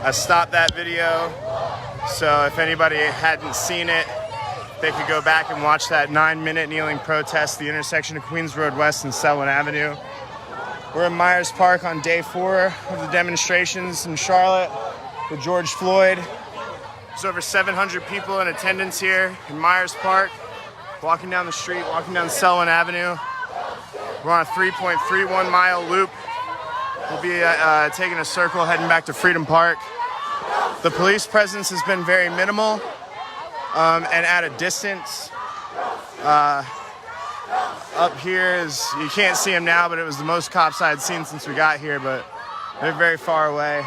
I stopped that video, so if anybody hadn't seen it, they could go back and watch that 9-minute kneeling protest, the intersection of Queens Road West and Selwyn Avenue. We're in Myers Park on day 4 of the demonstrations in Charlotte for George Floyd. There's over 700 people in attendance here in Myers Park, walking down the street, walking down Selwyn Avenue. We're on a 3.31 mile loop. We'll be taking a circle, heading back to Freedom Park. The police presence has been very minimal and at a distance. Up here is, you can't see them now, but it was the most cops I had seen since we got here, but they're very far away.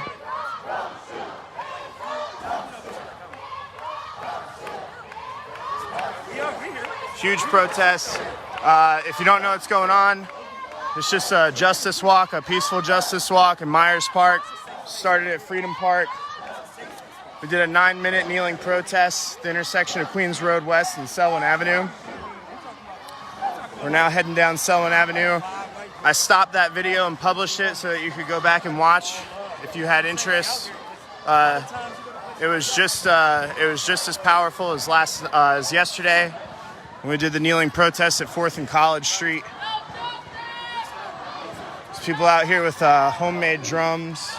Huge protest. If you don't know what's going on, it's just a justice walk, a peaceful justice walk in Myers Park. Started at Freedom Park. We did a 9-minute kneeling protest, the intersection of Queens Road West and Selwyn Avenue. We're now heading down Selwyn Avenue. I stopped that video and published it so that you could go back and watch if you had interest. It was just as powerful as yesterday when we did the kneeling protest at 4th and College Street. There's people out here with homemade drums.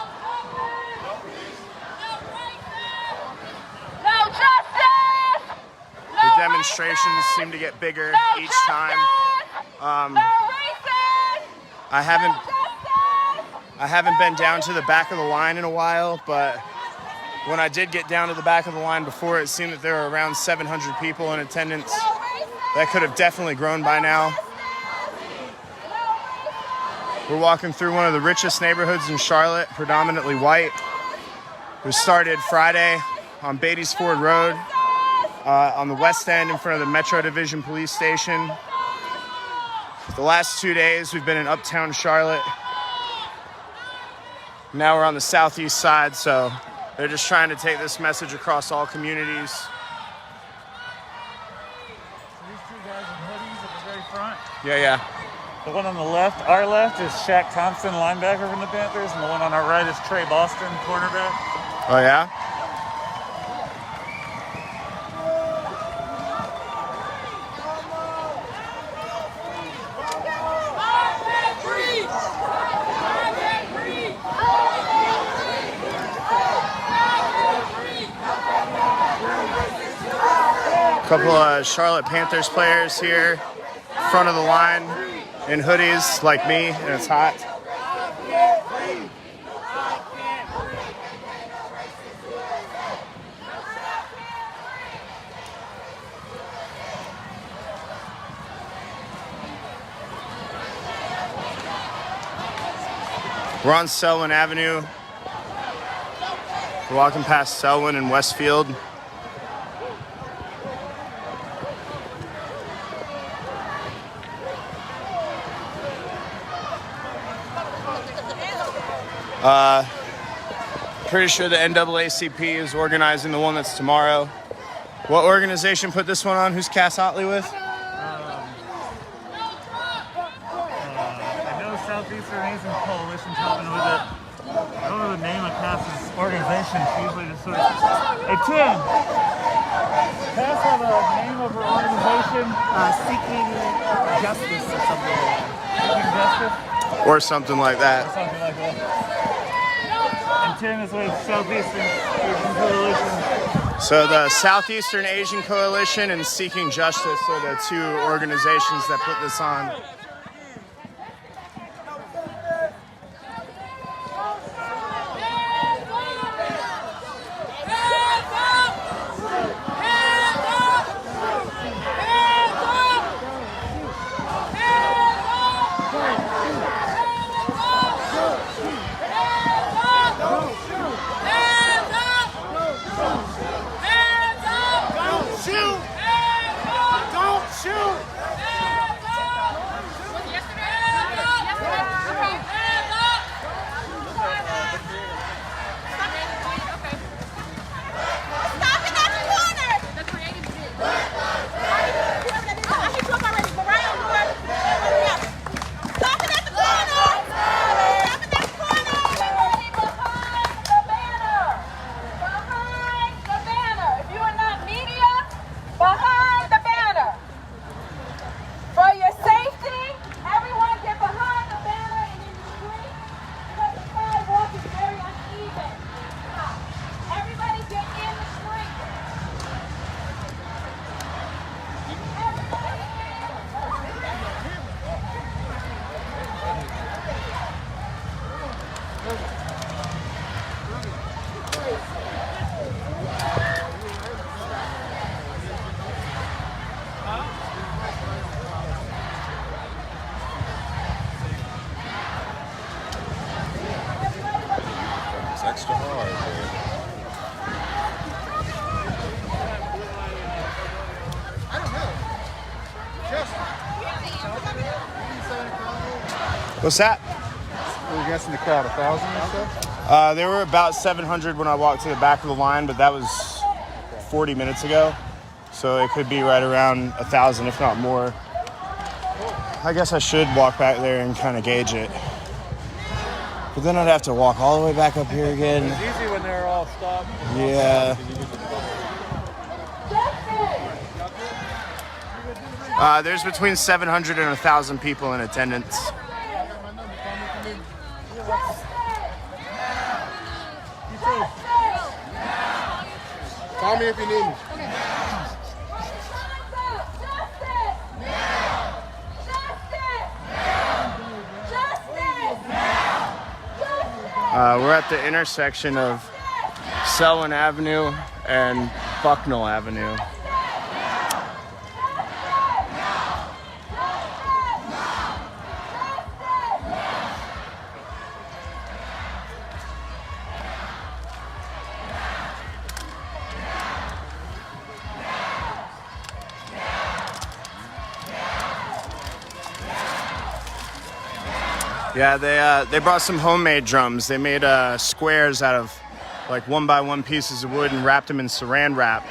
The demonstrations seem to get bigger each time. I haven't been down to the back of the line in a while, but when I did get down to the back of the line before, it seemed that there were around 700 people in attendance. That could have definitely grown by now. We're walking through one of the richest neighborhoods in Charlotte, predominantly white. We started Friday on Beatty's Ford Road, on the West End in front of the Metro Division Police Station. The last 2 days we've been in uptown Charlotte. Now we're on the southeast side, so they're just trying to take this message across all communities. These two guys in hoodies at the very front. Yeah. The one on the left, our left, is Shaq Thompson, linebacker from the Panthers, and the one on our right is Trey Boston, cornerback. Oh yeah? A couple of Charlotte Panthers players here, front of the line, in hoodies like me, and it's hot. We're on Selwyn Avenue. We're walking past Selwyn and Westfield. Pretty sure the NAACP is organizing the one that's tomorrow. What organization put this one on? Who's Cass Otley with? I know Southeastern Asian Coalition's helping with it. I don't know the name of Cass's organization. She usually just sort of... Hey, Tim! Cass have a name of her organization? Seeking Justice or something like that. Seeking Justice? Or something like that. Or something like that. And Tim is with Southeastern Asian Coalition. So the Southeastern Asian Coalition and Seeking Justice are the two organizations that put this on. It's extra hard, man. What's that? What are you guessing the crowd, 1,000 or so? There were about 700 when I walked to the back of the line, but that was 40 minutes ago. So it could be right around 1,000, if not more. I guess I should walk back there and kind of gauge it. But then I'd have to walk all the way back up here again. It's easy when they're all stopped. Yeah. There's between 700 and 1,000 people in attendance. Call me if you need me. We're at the intersection of Selwyn Avenue and Bucknell Avenue. Yeah, they brought some homemade drums. They made squares out of like 1x1 pieces of wood and wrapped them in saran wrap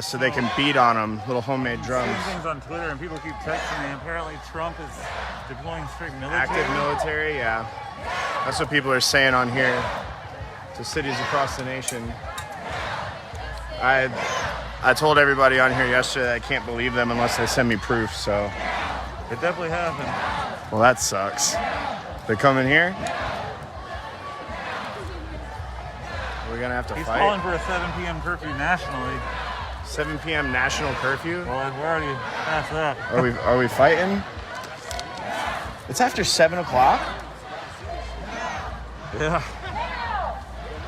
so they can beat on them. Little homemade drums. I've seen things on Twitter and people keep texting me. Apparently Trump is deploying strict military. Active military, yeah. That's what people are saying on here to cities across the nation. I told everybody on here yesterday that I can't believe them unless they send me proof, so. It definitely happened. Well, that sucks. They come in here? We're gonna have to He's fight. calling for a 7 p.m. curfew nationally. 7 p.m. national curfew? Well, we're already past that. Are we fighting? It's after 7 o'clock? Yeah.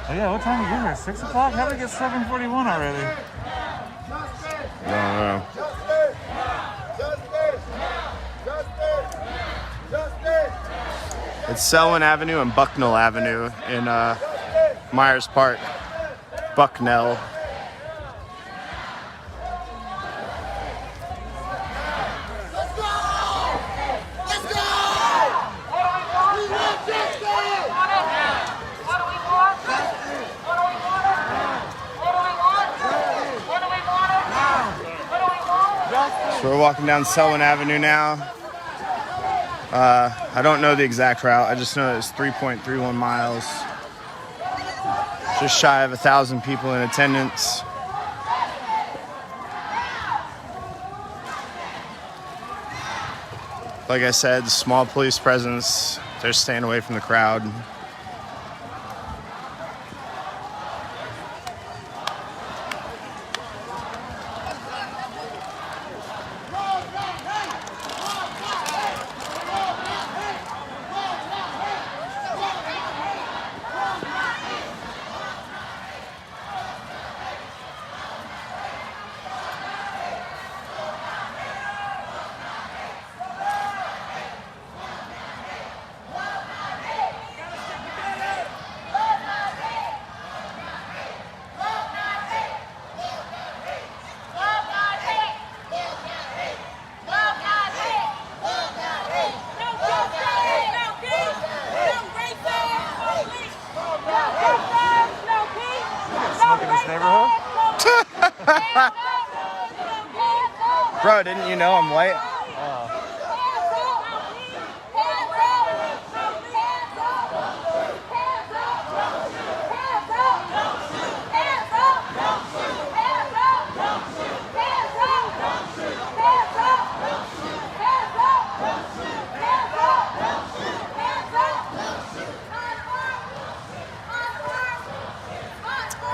Oh yeah, what time did we get here? 6 o'clock? How did it get 7:41 already? I don't know. It's Selwyn Avenue and Bucknell Avenue in Myers Park. Bucknell. So we're walking down Selwyn Avenue now. I don't know the exact route. I just know it's 3.31 miles. Just shy of 1,000 people in attendance. Like I said, small police presence. They're staying away from the crowd. Smoking this neighborhood? Bro, didn't you know I'm white?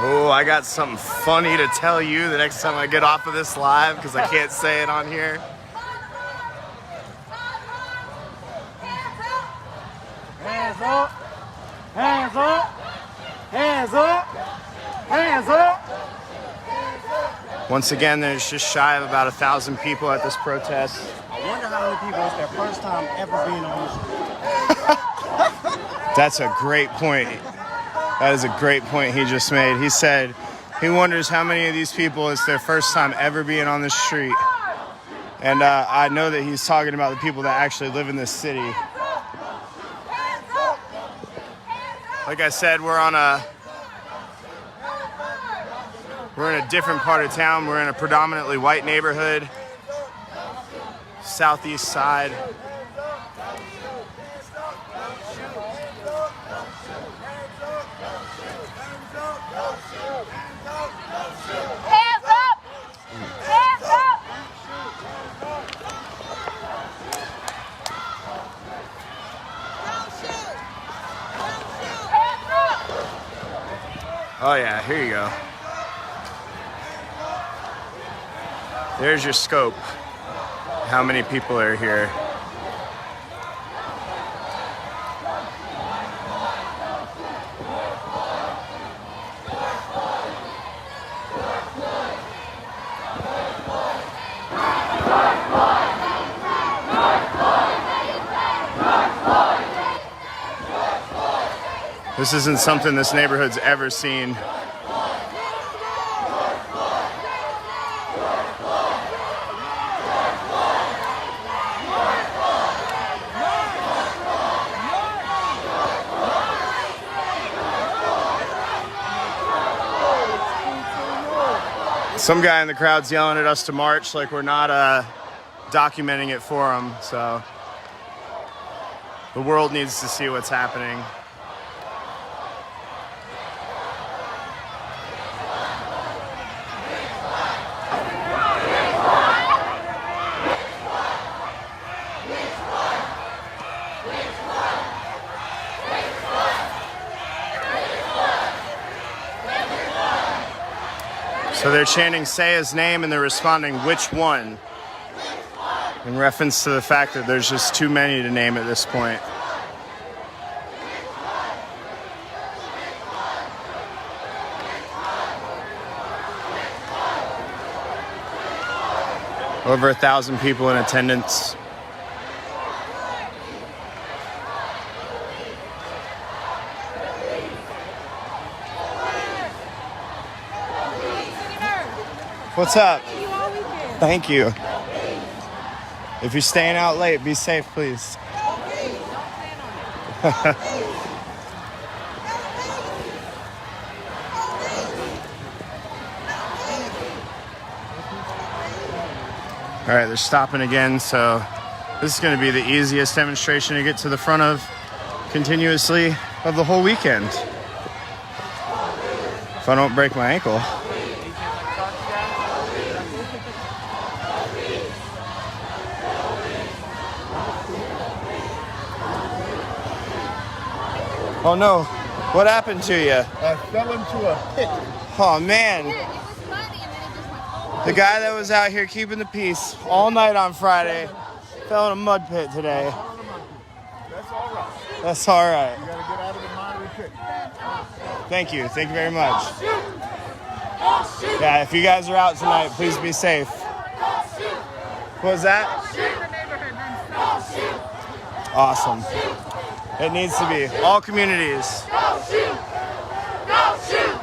Oh, I got something funny to tell you the next time I get off of this live because I can't say it on here. Hands up! Hands up! Hands up! Once again, there's just shy of about 1,000 people at this protest. I wonder how many people it's their first time ever being on the street. That's a great point. That is a great point he just made. He said he wonders how many of these people it's their first time ever being on the street. And I know that he's talking about the people that actually live in this city. Like I said, we're in a different part of town. We're in a predominantly white neighborhood, southeast side. Hands up! Hands up! Oh yeah, here you go. There's your scope. How many people are here? This isn't something this neighborhood's ever seen. Some guy in the crowd's yelling at us to march like we're not documenting it for him, so the world needs to see what's happening. So they're chanting, say his name, and they're responding, which one? In reference to the fact that there's just too many to name at this point. Over 1,000 people in attendance. What's up? Thank you. If you're staying out late, be safe, please. All right, they're stopping again, so this is going to be the easiest demonstration to get to the front of continuously of the whole weekend. If I don't break my ankle. Oh no, what happened to you? I fell into a pit. Oh man. The guy that was out here keeping the peace all night on Friday fell in a mud pit today. That's all right. That's all right. You gotta get out of the miry pit. Thank you very much. Yeah, if you guys are out tonight, please be safe. What was that? Awesome. It needs to be. All communities. Don't shoot! Don't shoot!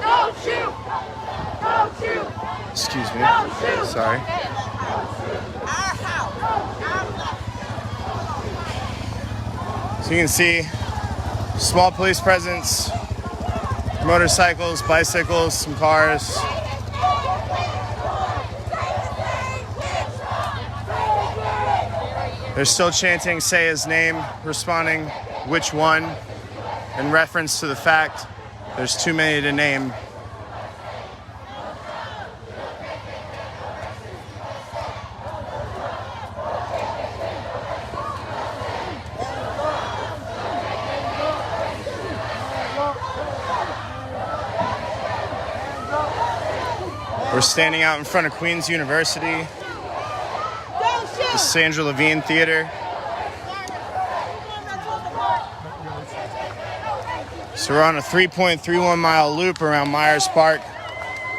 Don't shoot! Don't shoot! Excuse me. Sorry. So you can see small police presence, motorcycles, bicycles, some cars. They're still chanting, say his name, responding, which one, in reference to the fact there's too many to name. We're standing out in front of Queens University. The Sandra Levine Theater. So we're on a 3.31 mile loop around Myers Park.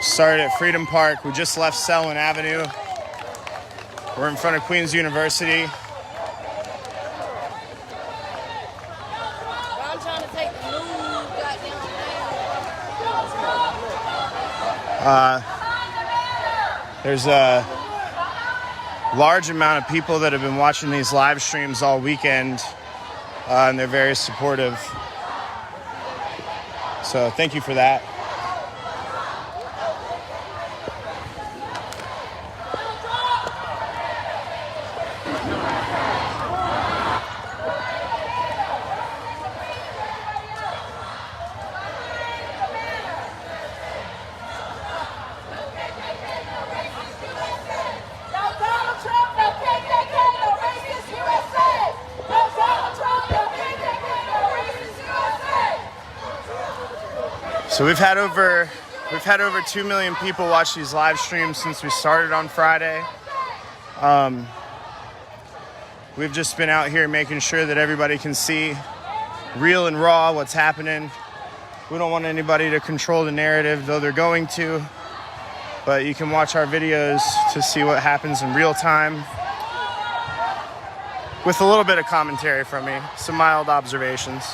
Started at Freedom Park. We just left Selwyn Avenue. We're in front of Queens University. I'm trying to take the new goddamn There's a large amount of people that have been watching these live streams all weekend, and they're very supportive. So thank you for that. So we've had over 2 million people watch these live streams since we started on Friday. We've just been out here making sure that everybody can see real and raw what's happening. We don't want anybody to control the narrative, though they're going to. But you can watch our videos to see what happens in real time, with a little bit of commentary from me, some mild observations.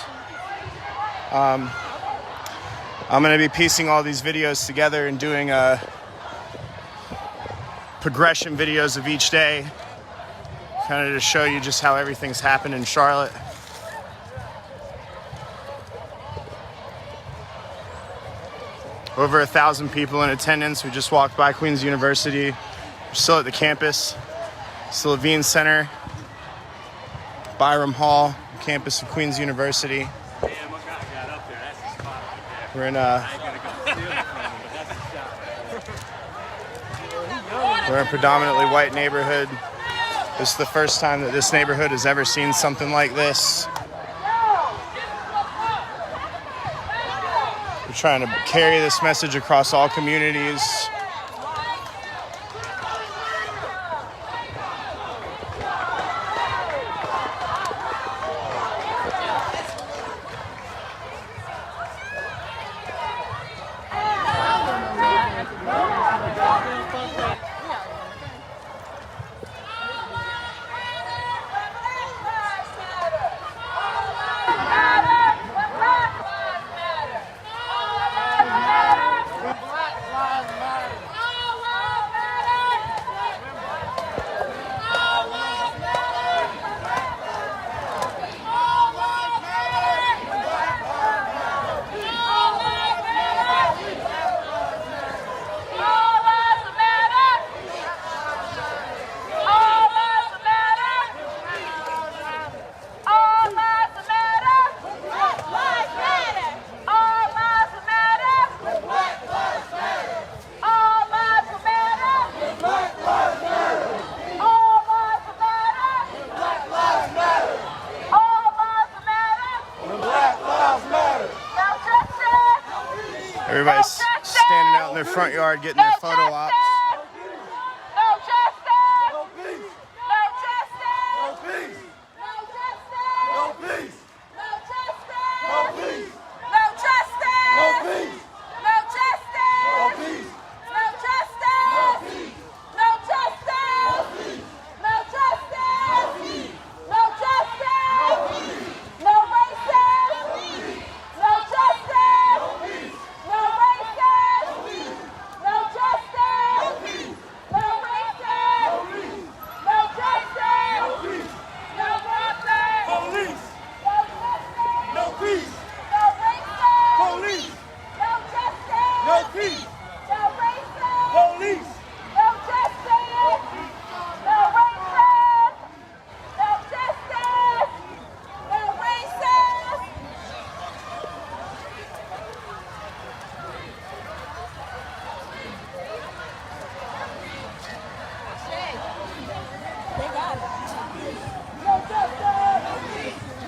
I'm going to be piecing all these videos together and doing progression videos of each day, kind of to show you just how everything's happened in Charlotte. Over 1,000 people in attendance. We just walked by Queens University. We're still at the campus, still at Levine Center, Byram Hall, campus of Queens University. We're in a predominantly white neighborhood. This is the first time that this neighborhood has ever seen something like this. We're trying to carry this message across all communities. Everybody's standing out in their front yard getting their photo ops. No justice! No peace! No justice! No peace! No justice! No peace! No justice! No peace! No justice! No peace! No justice! No peace! No justice! No justice! No justice! No justice! No racism! No justice! No racism! No justice! No racism! No justice! No racism! Police! No justice! No peace! No racism! Police! No justice! No peace! No racism! Police! No justice! No racism! No justice! No racism! They got it. No justice!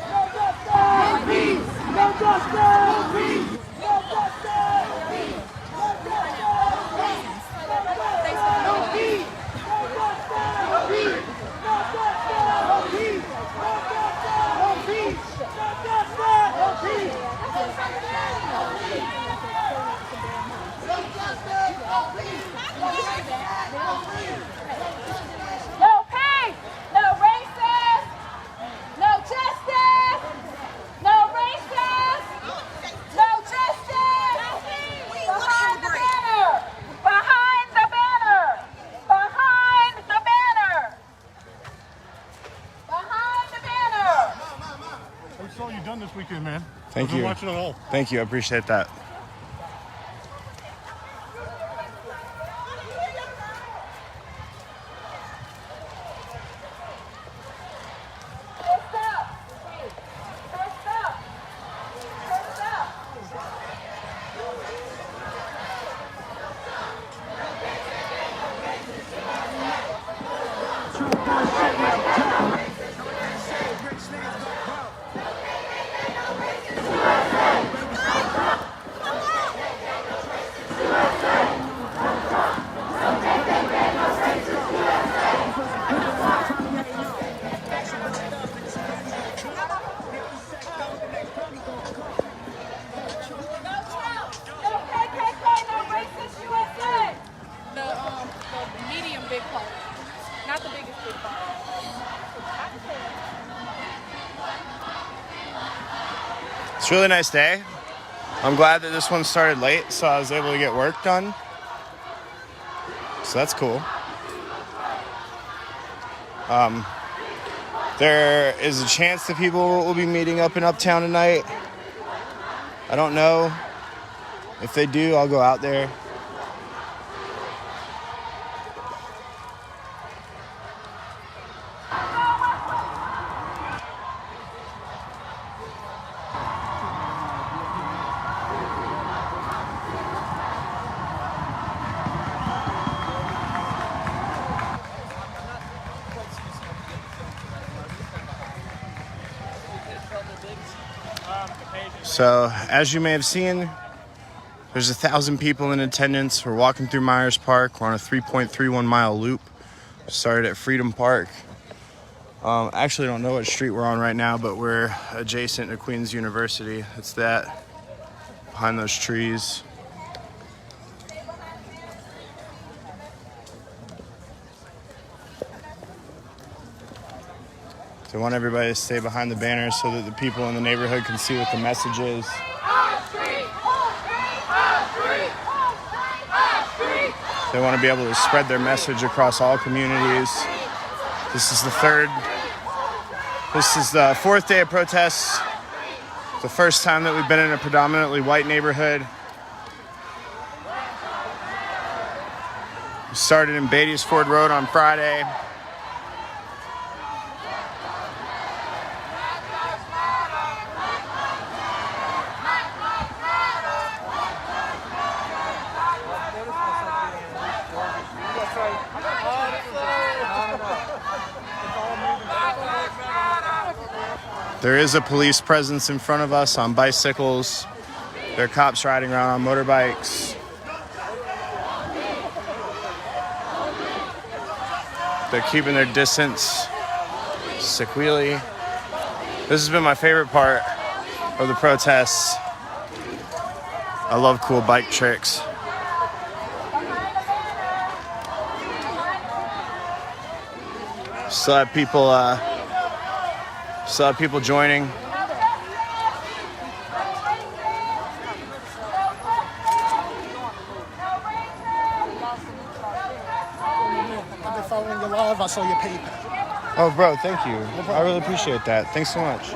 No justice! No peace! No justice! No peace! No justice! No peace! No justice! No peace! No justice! No peace! No justice! No peace! No justice! No peace! No justice! No peace! No peace, no racist, no justice, no racist, no justice. Behind the banner, behind the banner, behind the banner, behind the banner. That's all you've done this weekend, man. Thank I've been you. watching it all. Thank you. I appreciate that. Fist up, fist up, fist up. No Trump, no KKK, no racist USA. The medium big part, not the biggest big part. It's a really nice day. I'm glad that this one started late, so I was able to get work done. So that's cool. There is a chance that people will be meeting up in Uptown tonight. I don't know. If they do, I'll go out there. So, as you may have seen, there's 1,000 people in attendance. We're walking through Myers Park. We're on a 3.31 mile loop. Started at Freedom Park. I actually don't know what street we're on right now, but we're adjacent to Queens University. It's that, behind those trees. So I want everybody to stay behind the banner so that the people in the neighborhood can see what the message is. They want to be able to spread their message across all communities. This is the fourth day of protests. It's the first time that we've been in a predominantly white neighborhood. We started in Beatty's Ford Road on Friday. There is a police presence in front of us on bicycles. There are cops riding around on motorbikes. They're keeping their distance. Sick wheelie. This has been my favorite part of the protests. I love cool bike tricks. Still have people joining. I've been following your live. I saw your paper. Oh, bro, thank you. I really appreciate that. Thanks so much.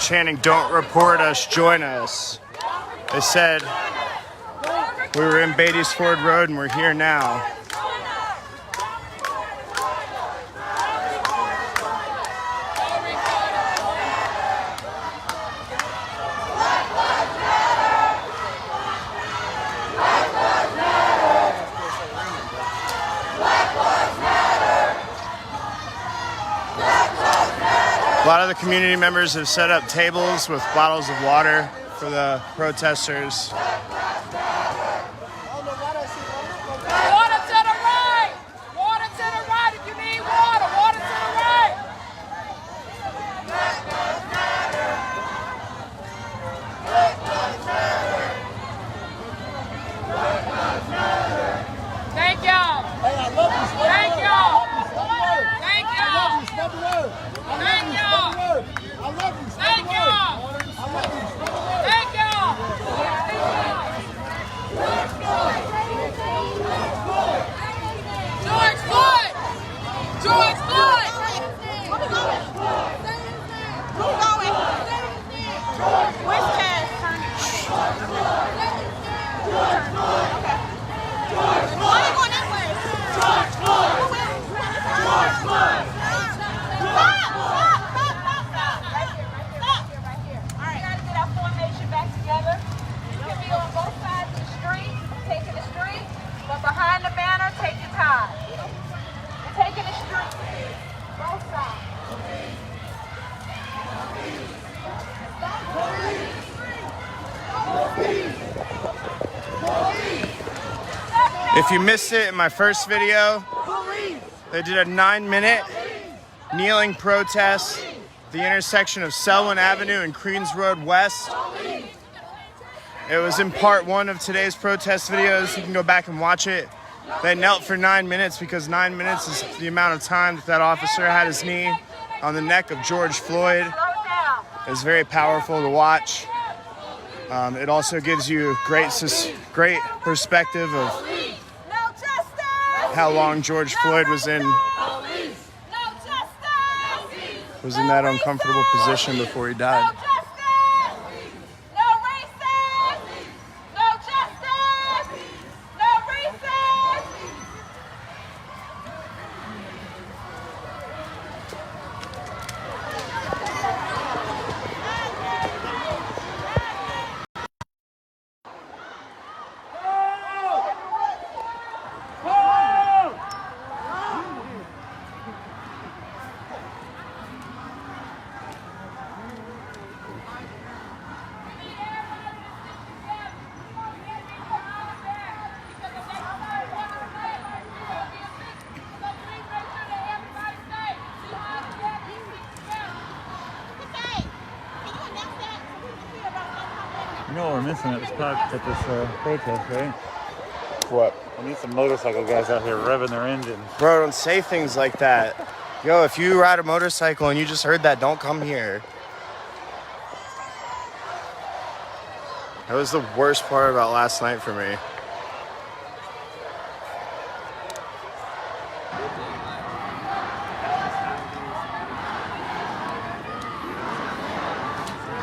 chanting, "Don't report us, join us." They said we were in Beatty's Ford Road and we're here now. A lot of the community members have set up tables with bottles of water for the protesters. Water to the right! Water to the right if you need water! Water to the right! Thank y'all! Hey, I love you. Thank y'all! Thank I y'all! love you. Spread the word. Thank y'all! I love you. Spread Thank the word. y'all! I love you. Spread the word. Thank y'all! George Floyd! George Floyd! Who's going? Where's Cass? Why are you going that way? George Floyd! George Floyd! Stop! Right here. All right. We gotta get our formation back together. You can be on both sides of the street, taking the street, but behind the banner, take your time. You're taking the street. Both sides. If you missed it in my first video, they did a 9-minute kneeling protest at the intersection of Selwyn Avenue and Queens Road West. It was in part 1 of today's protest videos. You can go back and watch it. They knelt for 9 minutes because 9 minutes is the amount of time that officer had his knee on the neck of George Floyd. It was very powerful to watch. It also gives you great perspective of how long George Floyd was in that uncomfortable position before he died. You know what we're missing at this protest, right? What? We need some motorcycle guys out here revving their engines. Bro, don't say things like that. Yo, if you ride a motorcycle and you just heard that, don't come here. That was the worst part about last night for me.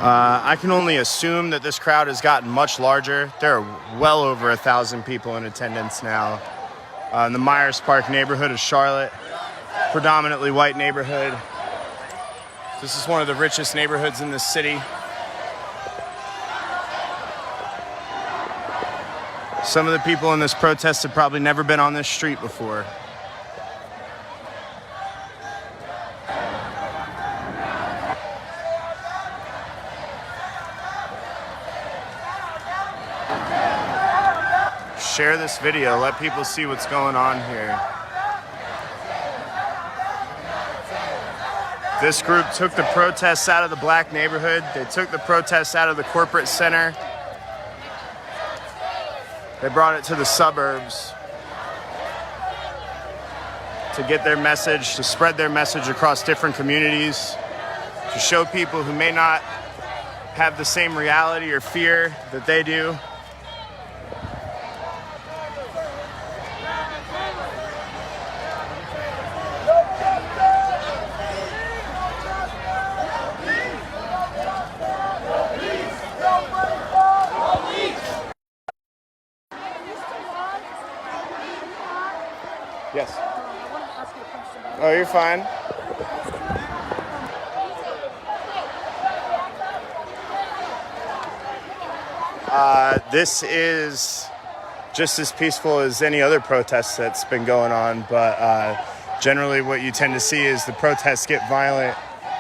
I can only assume that this crowd has gotten much larger. There are well over 1,000 people in attendance now. In the Myers Park neighborhood of Charlotte, predominantly white neighborhood. This is one of the richest neighborhoods in this city. Some of the people in this protest have probably never been on this street before. Share this video, let people see what's going on here. This group took the protests out of the black neighborhood. They took the protests out of the corporate center. They brought it to the suburbs to get their message, to spread their message across different communities, to show people who may not have the same reality or fear that they do. fine. This is just as peaceful as any other protest that's been going on, but generally what you tend to see is the protests get violent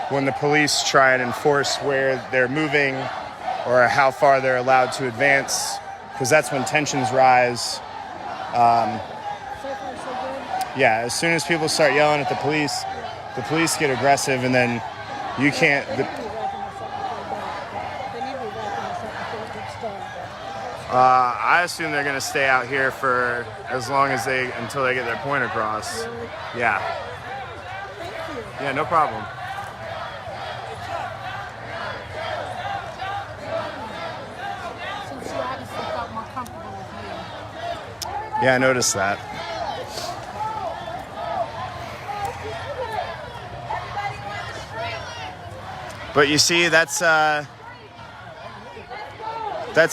when the police try and enforce where they're moving or how far they're allowed to advance, because that's when tensions rise. Yeah, as soon as people start yelling at the police get aggressive, and then you can't... I assume they're going to stay out here for as long as until they get their point across. Yeah. Yeah, no problem. Since you obviously felt more comfortable with me. Yeah, I noticed that. But you see, that's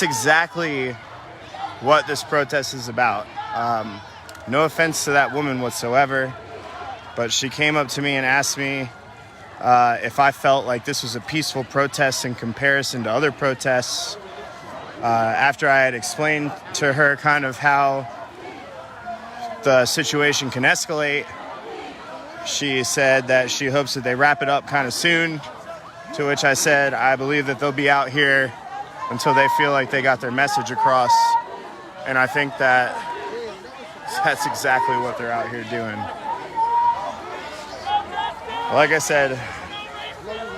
exactly what this protest is about. No offense to that woman whatsoever, but she came up to me and asked me if I felt like this was a peaceful protest in comparison to other protests. After I had explained to her kind of how the situation can escalate, she said that she hopes that they wrap it up kind of soon, to which I said I believe that they'll be out here until they feel like they got their message across. And I think that that's exactly what they're out here doing. Like I said,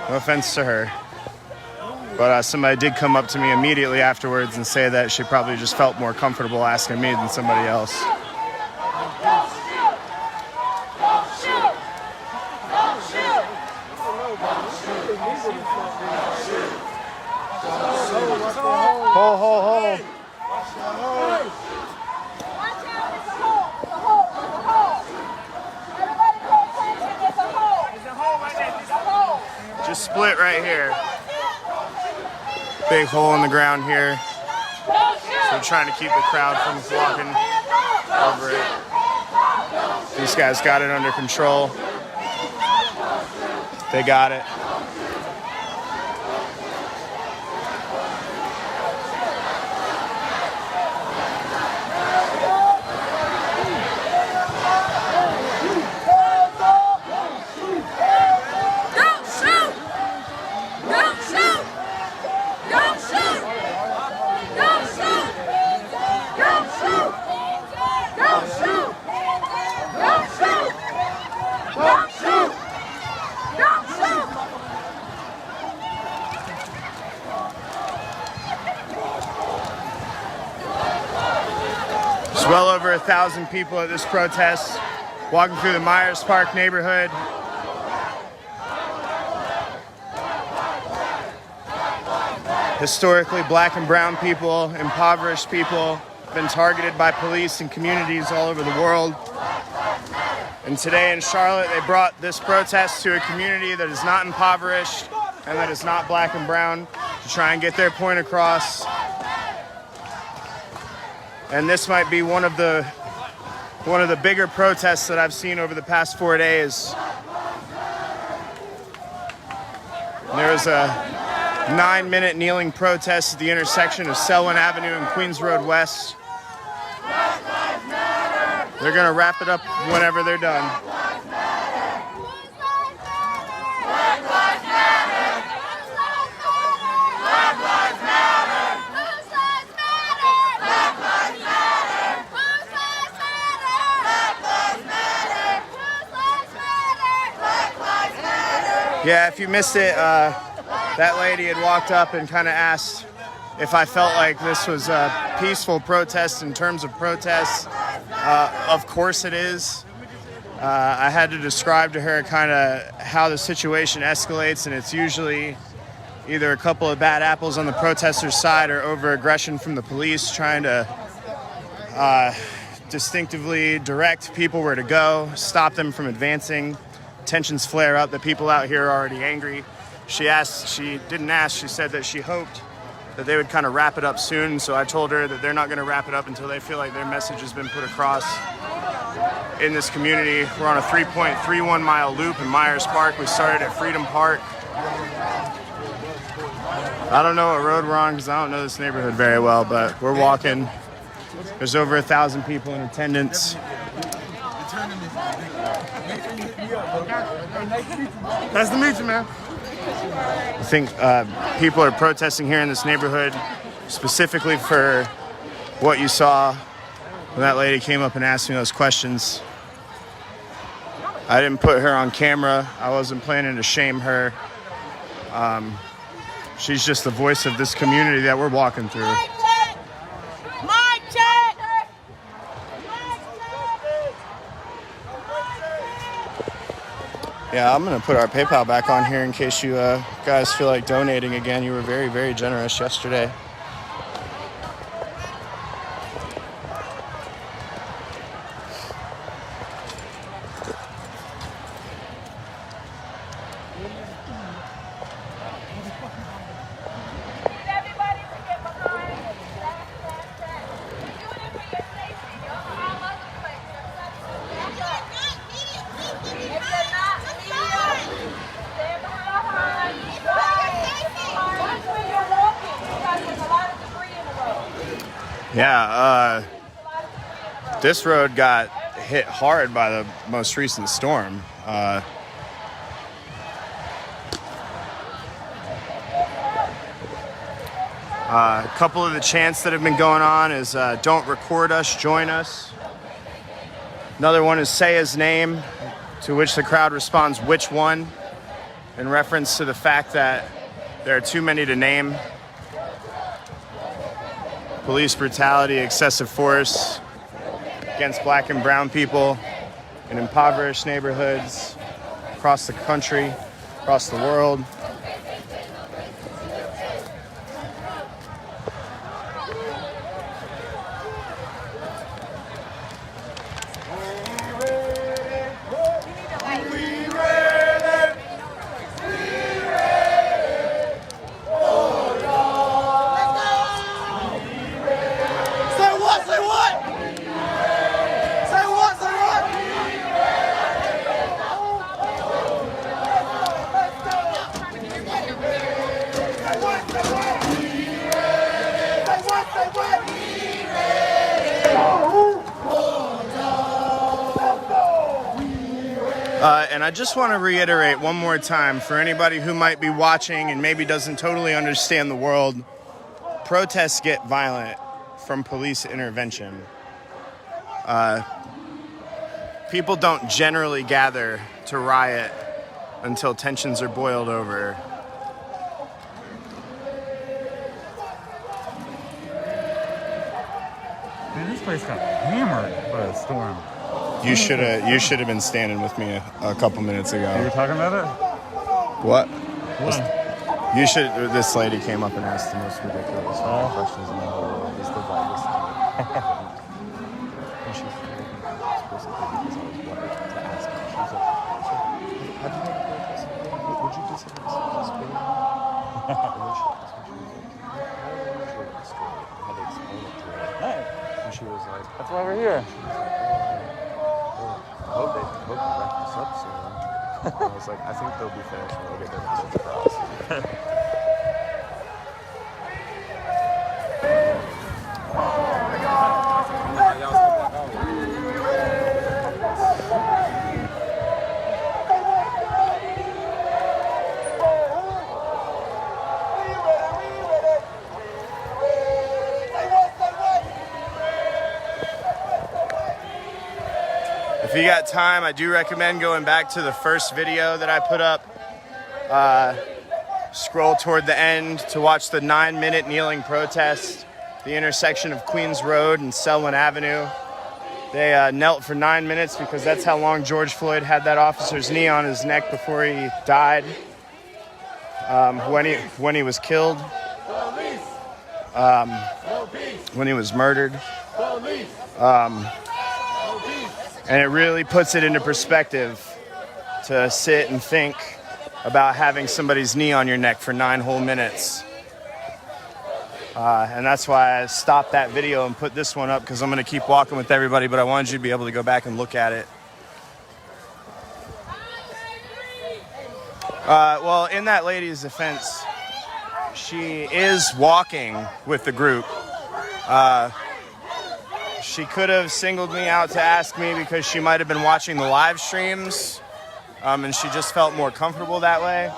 no offense to her, but somebody did come up to me immediately afterwards and say that she probably just felt more comfortable asking me than somebody else. Ho, ho, ho. Just split right here. Big hole in the ground here. So we're trying to keep the crowd from walking over it. These guys got it under control. They got it. Well over 1,000 people at this protest, walking through the Myers Park neighborhood. Historically, black and brown people, impoverished people, have been targeted by police in communities all over the world. And today in Charlotte, they brought this protest to a community that is not impoverished and that is not black and brown to try and get their point across. And this might be one of the bigger protests that I've seen over the past 4 days. There was a 9-minute kneeling protest at the intersection of Selwyn Avenue and Queens Road West. They're gonna wrap it up whenever they're done. Yeah, if you missed it, that lady had walked up and kind of asked if I felt like this was a peaceful protest in terms of protests. Of course it is. I had to describe to her kind of how the situation escalates, and it's usually either a couple of bad apples on the protesters' side or over-aggression from the police trying to distinctively direct people where to go, stop them from advancing. Tensions flare up, the people out here are already angry. She didn't ask, she said that she hoped that they would kind of wrap it up soon, so I told her that they're not going to wrap it up until they feel like their message has been put across. in this community. We're on a 3.31 mile loop in Myers Park. We started at Freedom Park. I don't know what road we're on because I don't know this neighborhood very well, but we're walking. There's over 1,000 people in attendance. Nice to meet you, man. I think people are protesting here in this neighborhood specifically for what you saw when that lady came up and asked me those questions. I didn't put her on camera. I wasn't planning to shame her. She's just the voice of this community that we're walking through. Yeah, I'm gonna put our PayPal back on here in case you guys feel like donating again. You were very, very generous yesterday. Yeah, this road got hit hard by the most recent storm. A couple of the chants that have been going on is don't record us, join us. Another one is say his name, to which the crowd responds, which one? In reference to the fact that there are too many to name. Police brutality, excessive force against black and brown people in impoverished neighborhoods across the country, across the world. And I just want to reiterate one more time for anybody who might be watching and maybe doesn't totally understand the world, protests get violent from police intervention. People don't generally gather to riot until tensions are boiled over. Man, this place got hammered by a storm. You should have been standing with me a couple minutes ago. You were talking about it? What? When? You should. This lady came up and asked the most ridiculous questions in the whole world. It's the whitest thing. And she's explicitly because I was white to ask her. She was like, "Have you ever heard this? Would you disagree with this story?" And then she asked me, she was like, "How do you the story? How to explain it to her?" And she was like, That's why we're here. I hope they wrap this up soon. And I was like, I think they'll be finished when they get their message across. If you got time, I do recommend going back to the first video that I put up. Scroll toward the end to watch the 9-minute kneeling protest, the intersection of Queens Road and Selwyn Avenue. They knelt for 9 minutes because that's how long George Floyd had that officer's knee on his neck before he died. When he was killed, when he was murdered. And it really puts it into perspective to sit and think about having somebody's knee on your neck for 9 whole minutes. And that's why I stopped that video and put this one up, because I'm going to keep walking with everybody, but I wanted you to be able to go back and look at it. Well, in that lady's defense, she is walking with the group. She could have singled me out to ask me because she might have been watching the live streams, and she just felt more comfortable that way.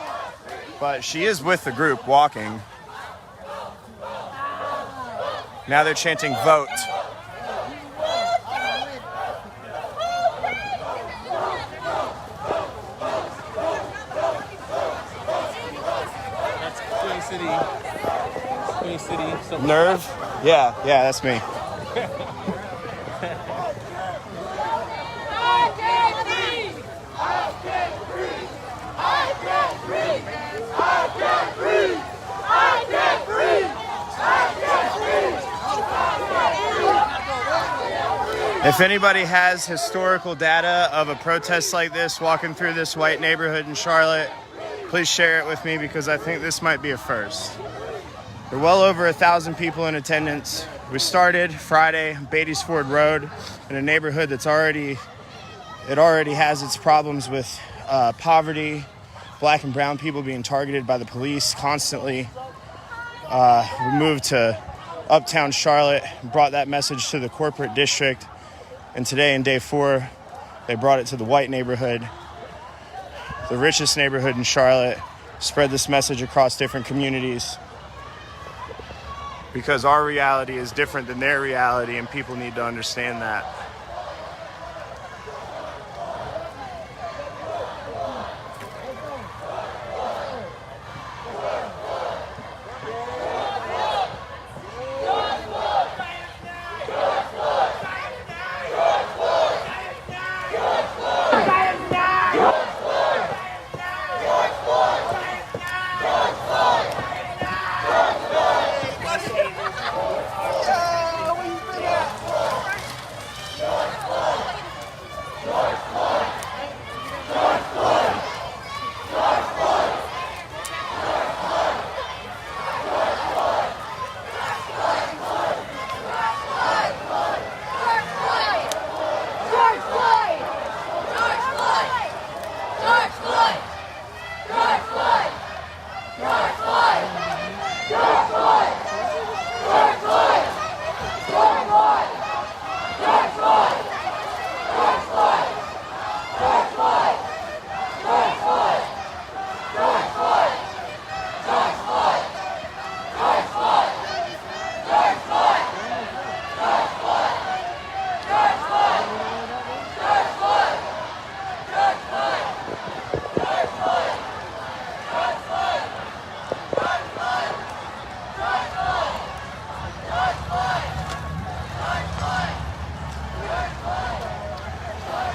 But she is with the group walking. Now they're chanting vote. That's Queen City. Queen City. So Nerve? Yeah, that's me. If anybody has historical data of a protest like this walking through this white neighborhood in Charlotte, please share it with me, because I think this might be a first. There are well over 1,000 people in attendance. We started Friday, Beatties Ford Road, in a neighborhood that's already has its problems with poverty, black and brown people being targeted by the police constantly. We moved to uptown Charlotte, brought that message to the corporate district, and today in day 4, they brought it to the white neighborhood, the richest neighborhood in Charlotte, spread this message across different communities, because our reality is different than their reality, and people need to understand that.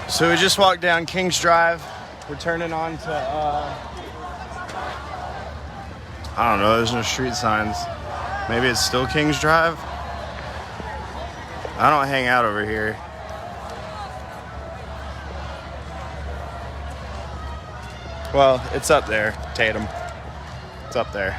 So we just walked down Kings Drive. We're turning on to, I don't know, there's no street signs. Maybe it's still Kings Drive? I don't hang out over here. Well, it's up there, Tatum. It's up there.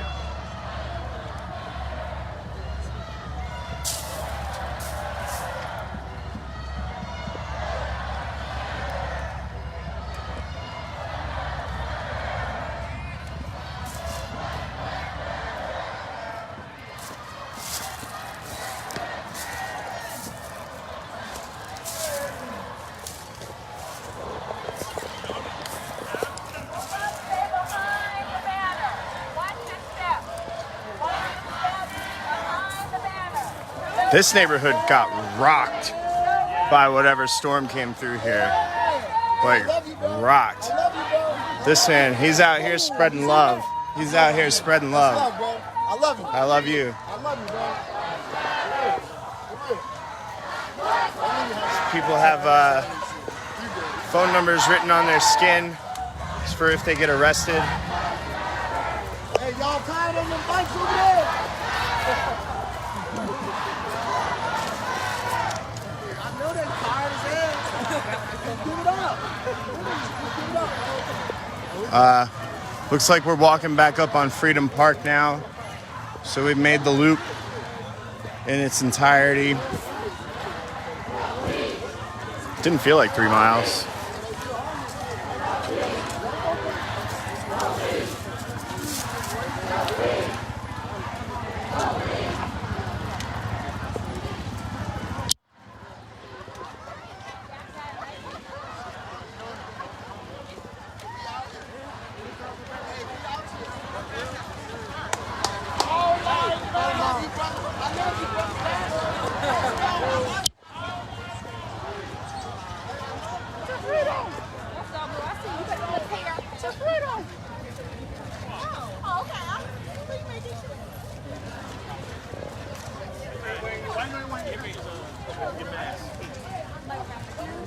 This neighborhood got rocked by whatever storm came through here. Like, rocked. This man, he's out here spreading love. He's out here spreading love. I love you. I love you. I love you, bro. People have phone numbers written on their skin for if they get arrested. Hey, y'all tired of them bikes over there? I know they're tired as hell. Give it up. Give it up. Looks like we're walking back up on Freedom Park now. So we've made the loop in its entirety. Didn't feel like 3 miles.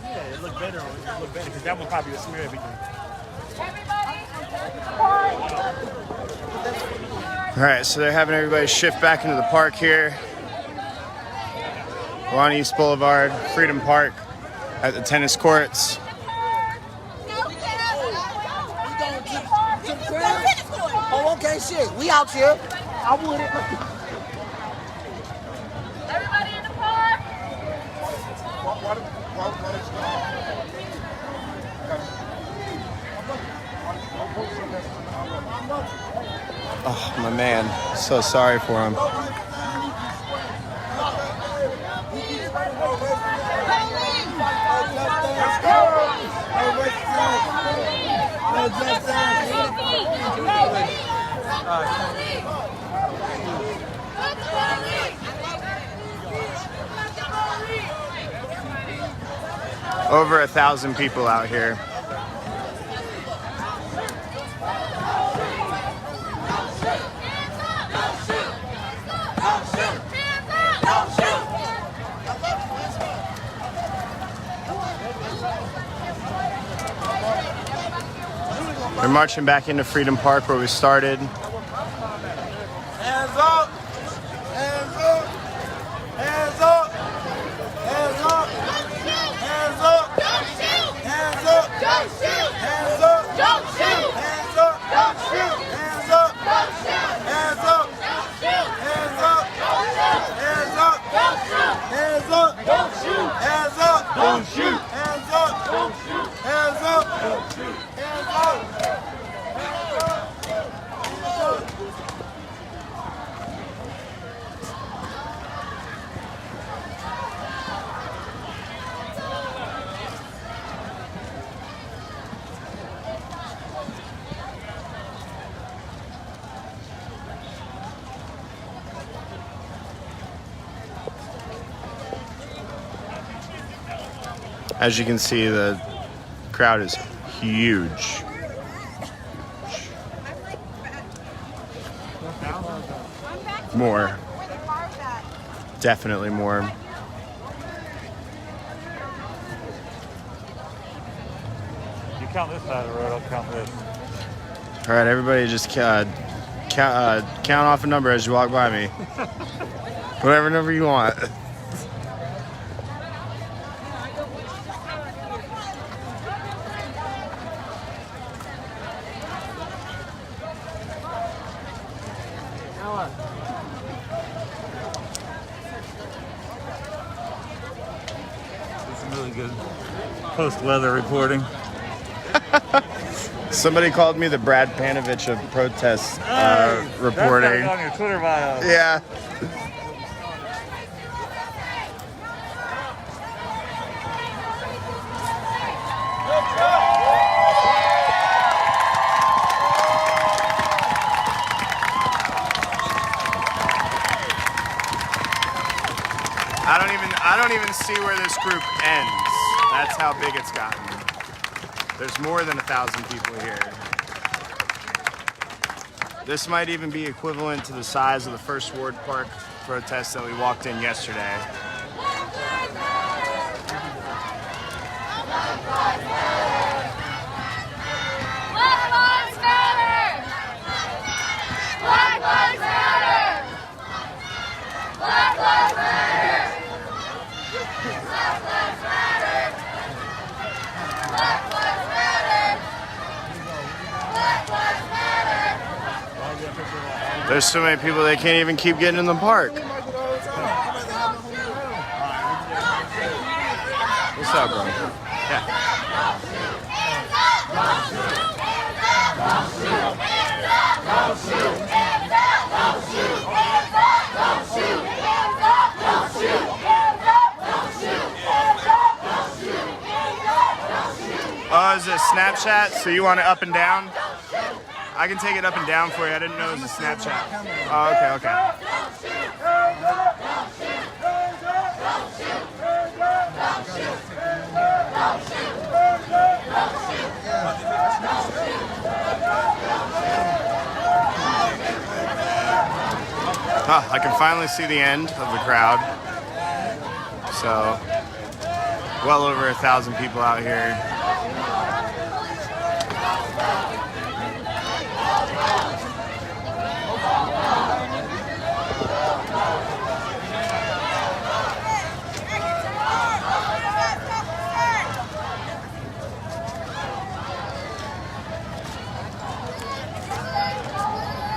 Yeah, it looked better. It looked better because that one probably would smear everything. All right, so they're having everybody shift back into the park here. We're on East Boulevard, Freedom Park, at the tennis courts. Oh, okay, shit. We out here. I would it. Everybody in the park. Oh, my man. So sorry for him. Over 1,000 people out here. We're marching back into Freedom Park where we started. Hands up! Hands up! Hands up! Hands up! Hands up! Don't shoot! Hands up! Don't shoot! Hands up! Don't shoot! Hands up! Don't shoot! Hands up! Don't shoot! Hands up! Don't shoot! Hands up! Hands up! Don't shoot! Hands up! Don't shoot! Hands up! Don't shoot! Hands up! Don't shoot! Hands up! Hands up! As you can see, the crowd is huge. More. Definitely more. You count this side of the road, I'll count this. All right, everybody just count off a number as you walk by me. Whatever number you want. Some really good post-weather reporting. Somebody called me the Brad Panovich of protest reporting. That's on your Twitter bio. Yeah. I don't even see where this group ends. That's how big it's gotten. There's more than 1,000 people here. This might even be equivalent to the size of the First Ward Park protest that we walked in yesterday. Black Lives Matter! Black Lives Matter! Black Lives Matter! Black Lives Matter! Black Lives Matter! Black Lives Matter! There's so many people they can't even keep getting in the park. What's up, bro? Yeah. Oh, is it a Snapchat? So you want it up and down? I can take it up and down for you. I didn't know it was a Snapchat. Oh, okay, okay. I can finally see the end of the crowd. So, well over 1,000 people out here.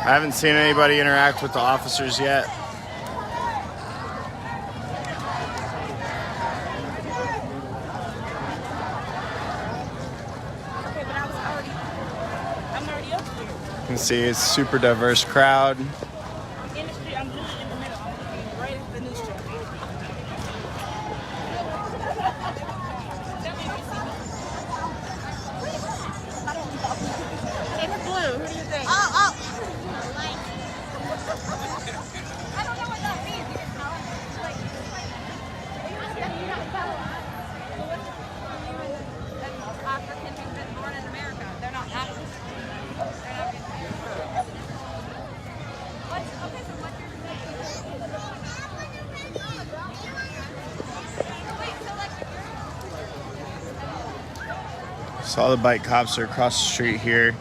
I haven't seen anybody interact with the officers yet. I'm already up here. You can see it's a super diverse crowd. In the street, I'm literally in the middle. I'm looking right at the news truck. It's blue. Who do you think? Oh. I don't know what that means. You can tell it. Africans who've been born in America. They're not Africans. They're not good. Okay, so what's your Saw the bike cops are across the street here.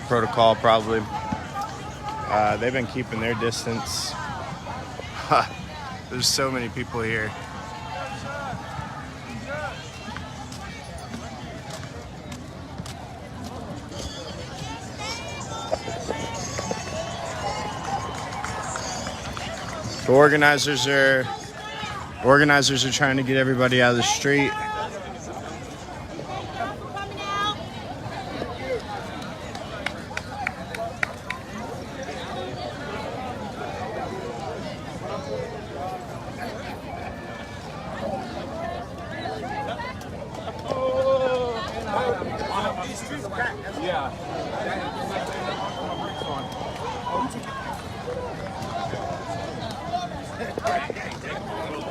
Protocol probably. They've been keeping their distance. There's so many people here. The organizers are trying to get everybody out of the street.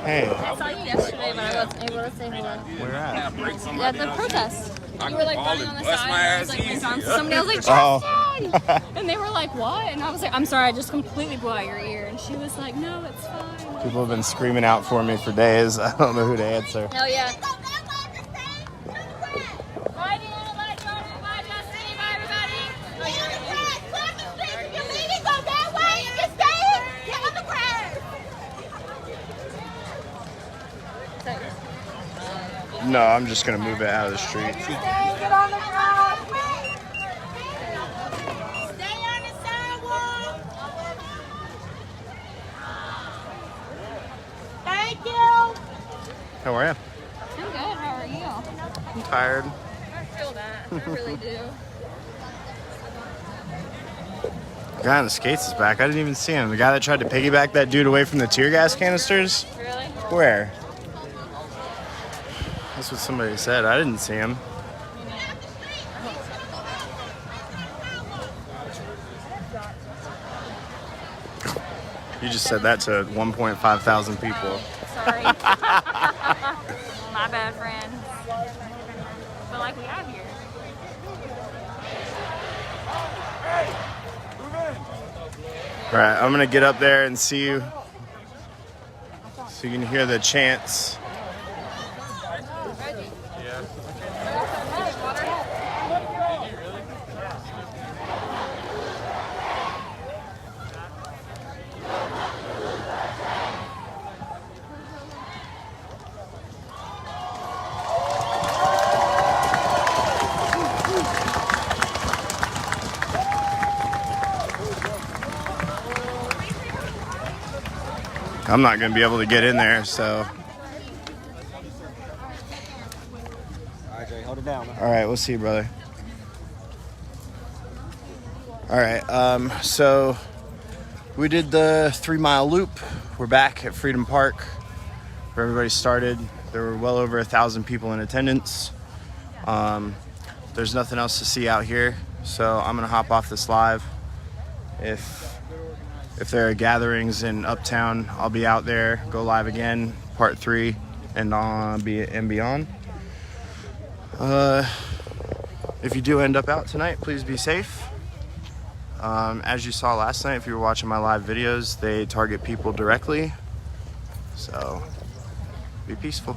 Hey, I saw you yesterday, but I wasn't able to say hello. where at? Yeah, the protest. You were like running on the side, and I was like, we saw somebody. I was like, Oh. Justin! And they were like, what? And I was like, I'm sorry, I just completely blew out your ear. And she was like, no, it's fine. People have been screaming out for me for days. I don't know who to answer. Hell yeah. No, I'm just gonna move it out of the street. Get on the ground. Stay on the sidewalk. Thank you. How are you? I'm good. How are you? I'm tired. I feel that. I really do. The guy on the skates is back. I didn't even see him. The guy that tried to piggyback that dude away from the tear gas canisters? Really? Where? That's what somebody said. I didn't see him. You just said that to 1.5 thousand people. Sorry. My bad, friend. But like we have here. All right, I'm gonna get up there and see you, so you can hear the chants. I'm not gonna be able to get in there, so down. All right, we'll see you, brother. All right, so we did the 3 mile loop. We're back at Freedom Park where everybody started. There were well over 1,000 people in attendance. There's nothing else to see out here, so I'm gonna hop off this live. If there are gatherings in Uptown, I'll be out there, go live again, part 3 and beyond. If you do end up out tonight, please be safe. As you saw last night, if you were watching my live videos, they target people directly. So be peaceful.